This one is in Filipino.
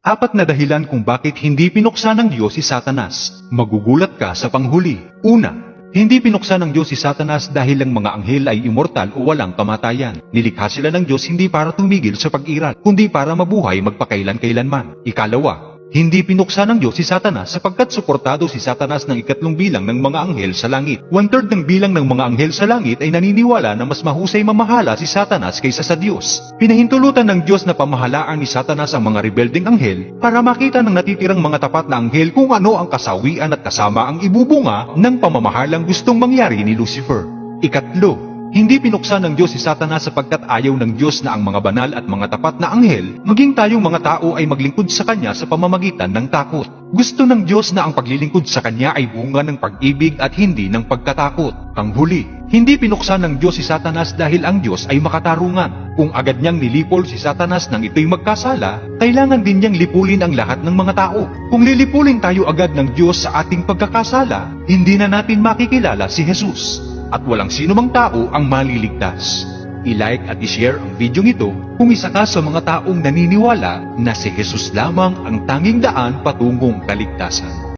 Apat na dahilan kung bakit hindi pinuksan ng Diyos si Satanas. Magugulat ka sa panghuli. Una, hindi pinuksan ng Diyos si Satanas dahil ang mga anghel ay immortal o walang kamatayan. Nilikha sila ng Diyos hindi para tumigil sa pag-iral, kundi para mabuhay magpakailan-kailanman. Ikalawa, hindi pinuksan ng Diyos si Satanas sapagkat suportado si Satanas ng ikatlong bilang ng mga anghel sa langit. 1/3 ng bilang ng mga anghel sa langit ay naniniwala na mas mahusay mamahala si Satanas kaysa sa Diyos. Pinahintulutan ng Diyos na pamahalaan ni Satanas ang mga rebeldeng anghel para makita ng natitirang mga tapat na anghel kung ano ang kasawian at kasama ang ibubunga ng pamamahalang gustong mangyari ni Lucifer. Ikatlo, hindi pinuksan ng Diyos si Satanas sapagkat ayaw ng Diyos na ang mga banal at mga tapat na anghel, maging tayong mga tao ay maglingkod sa Kanya sa pamamagitan ng takot. Gusto ng Diyos na ang paglilingkod sa Kanya ay bunga ng pag-ibig at hindi ng pagkatakot. Panghuli, hindi pinuksan ng Diyos si Satanas dahil ang Diyos ay makatarungan. Kung agad niyang nilipol si Satanas nang ito'y magkasala, kailangan din niyang lipulin ang lahat ng mga tao. Kung lilipulin tayo agad ng Diyos sa ating pagkakasala, hindi na natin makikilala si Jesus. At walang sino mang tao ang maliligtas. I-like at i-share ang video ito kung isa ka sa mga taong naniniwala na si Jesus lamang ang tanging daan patungong kaligtasan.